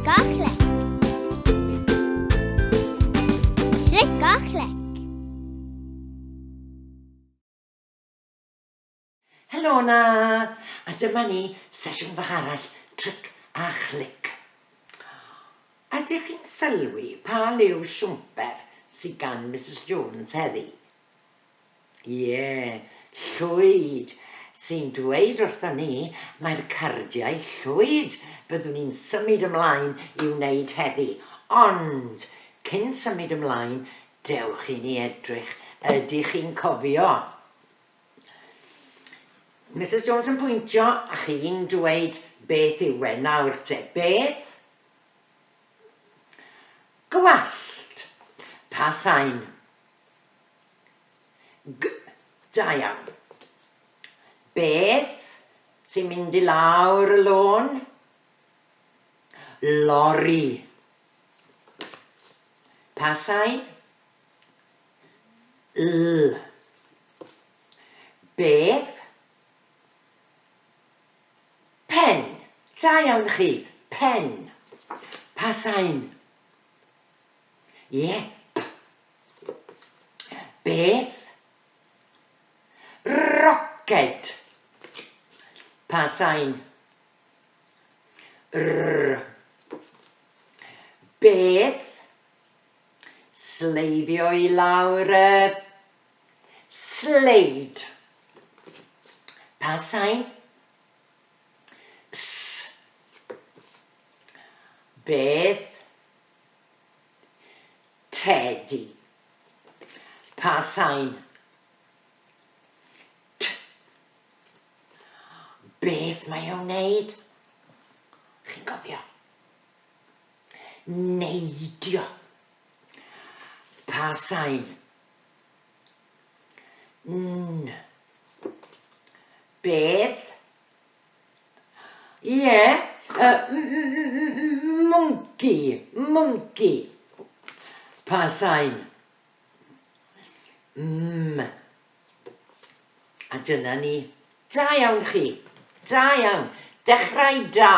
Chlic a Chlic. Chlic a Chlic. Helo na, a dyma ni sesiwn bach arall, Tric a Chlic. Ydych chi'n sylwi pa liw siwmper sydd gan Mrs Jones heddi? Ie, llwyd, sy'n dweud wrtho ni mae'r cardiau llwyd byddwn ni'n symud ymlaen i wneud heddi. Ond, cyn symud ymlaen, dewch i ni edrych, ydych chi'n cofio? Mrs Jones yn pwyntio a chi'n dweud beth yw e nawr te. Beth? Gwallt. Pa sain? G. Da iawn. Beth sy'n mynd i lawr y lôn? Lori. Pa sain? L. Beth? Pen. Da iawn chi. Pen. Pa sain? Ie. Beth? Roced. Pa sain? R. Beth? Sleifio i lawr y sleid. Pa sain? S. Beth? Tedi. Pa sain? T. Beth mae o'n wneud? Chi'n gofio? Neidio. Pa sain? N. Beth? Ie, monkey, monkey. Pa sain? M. A dyna ni. Da iawn chi. Da iawn. Dechrau da.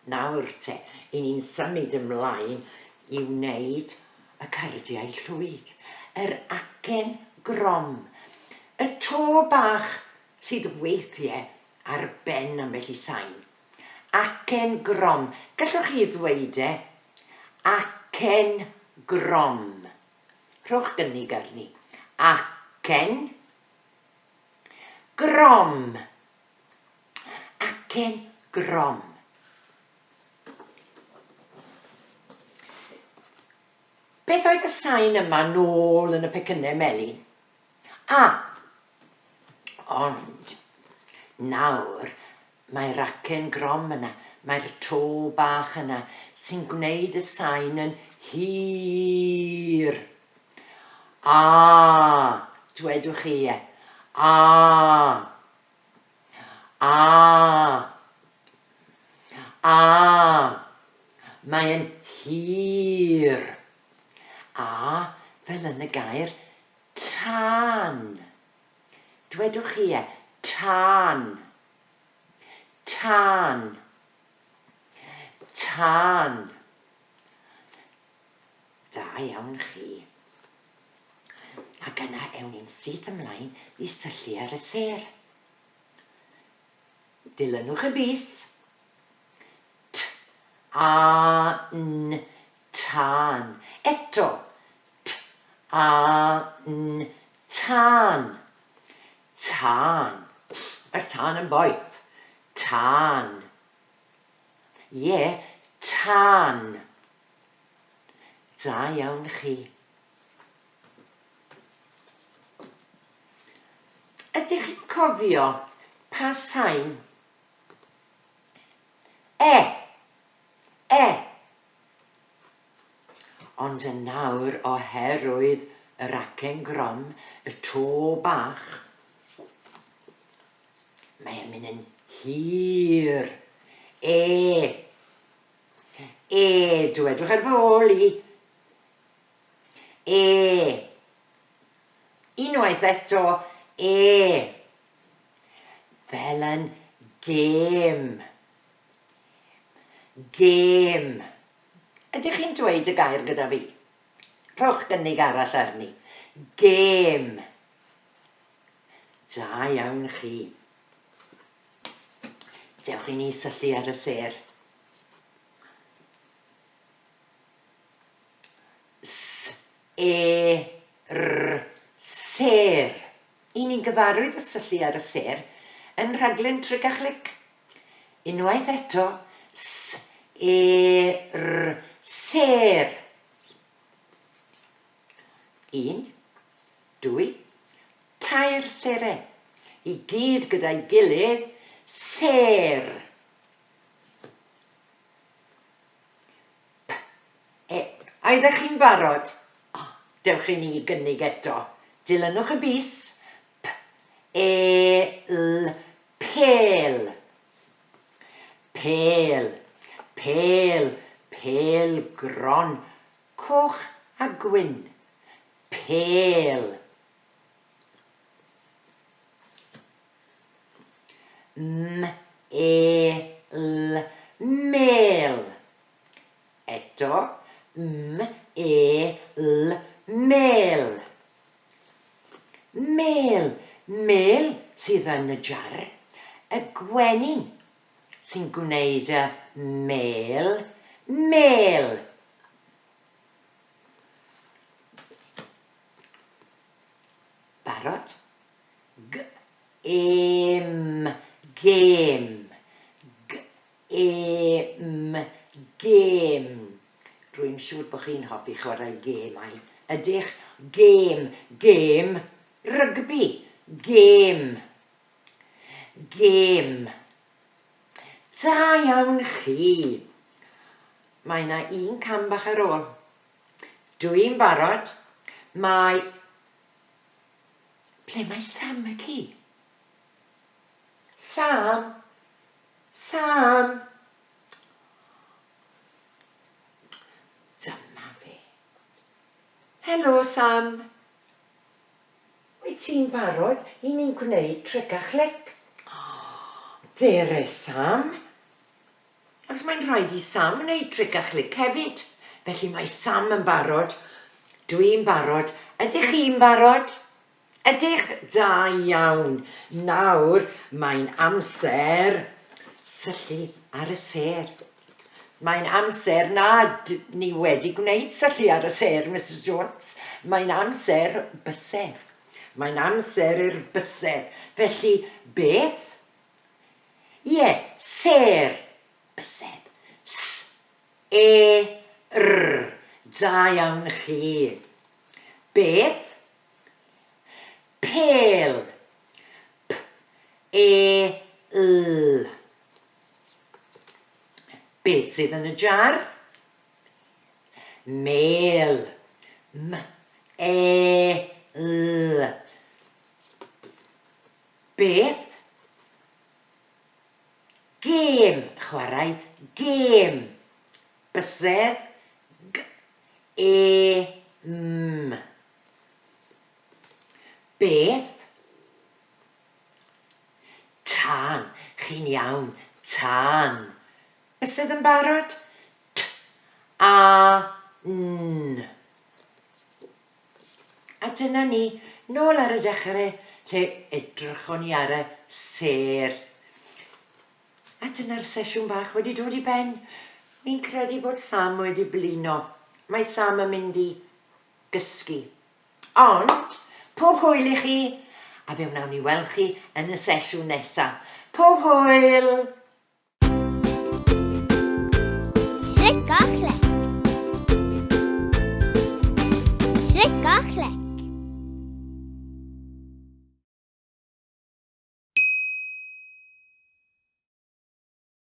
Nawr te, i ni'n symud ymlaen i wneud y cardiau llwyd. Yr acen grom. Y to bach sydd weithiau ar ben ambell i sain. Acen grom. Gallwch chi ddweud e? Acen grom. Rhowch gynnig arni. Acen grom. Acen grom. Beth oedd y sain yma nôl yn y pecynnau melyn? Ond nawr mae'r acen grom yna, mae'r to bach yna sy'n gwneud y sain yn hir. Dwedwch chi e. Mae'n hir. Fel yn y gair tân. Dwedwch chi e. Tân. Tân. Tân. Da iawn chi. Ac yna ewn ni'n syth ymlaen i syllu ar y ser. Dilynwch y bys. T, a, n, tân. Eto. T, a, n, tân. Tân. Yr tân yn boeth. Tân. Ie, tân. Da iawn chi. Ydych chi'n cofio pa sain? E. Ond yn nawr oherwydd yr acen grom, y to bach, mae'n mynd yn hir. E. Dwedwch ar fy ôl i. E. Unwaith eto. E. Fel yn gêm. Gêm. Ydych chi'n dweud y gair gyda fi? Rhowch gynnig arall arni. Gêm. Da iawn chi. Dewch i ni syllu ar y ser. Ser. I ni'n gyfarwydd y syllu ar y ser yn rhaglen Tric a Chlic. Unwaith eto, ser. 1, 2, 3 serau. I gyd gyda'i gilydd, ser. Aeddech chi'n barod? Dewch i ni gynnig eto. Dilynwch y bus. Pel. Pel. Pel. Pel gron. Coch a gwyn. Pel. Mel. Eto. Mel. Mel. Mel sydd yn y jar. Y gwenyn sy'n gwneud y mel. Mel. Barod? Gêm. Gêm. Rwy'n siŵr bod chi'n hoffi chwarae gemau. Ydych? Gêm. Rygbi. Gêm. Da iawn chi. Mae yna un cam bach ar ôl. Dwi'n barod. Ple mae Sam y ci? Sam. Dyma fe. Helo, Sam. Wyt ti'n barod i ni'n gwneud Tric a Chlic? Dere, Sam. Os mae'n rhaid i Sam wneud Tric a Chlic hefyd. Felly mae Sam yn barod. Dwi'n barod. Ydych chi'n barod? Ydych? Da iawn. Nawr mae'n amser syllu ar y ser. Mae'n amser ni wedi gwneud syllu ar y ser, Mr Jones. Mae'n amser bysedd. Mae'n amser i'r bysedd. Felly, beth? Ie, ser. Bysedd. Da iawn chi. Beth? Pel. Beth sydd yn y jar? Mel. Beth? Gêm. Chwarae gêm. Bysedd. Beth? Tân. Chi'n iawn. Tân. Bysedd yn barod? A dyna ni, nôl ar y dechrau, lle edrychon ni ar y ser. A dyna'r sesiwn bach wedi dod i ben. Mi'n credu bod Sam wedi blino. Mae Sam yn mynd i gysgu. Ond, pob hwyl i chi, a fe wnawn ni weld chi yn y sesiwn nesaf. Pob hwyl! Tric a Chlic. Tric a Chlic.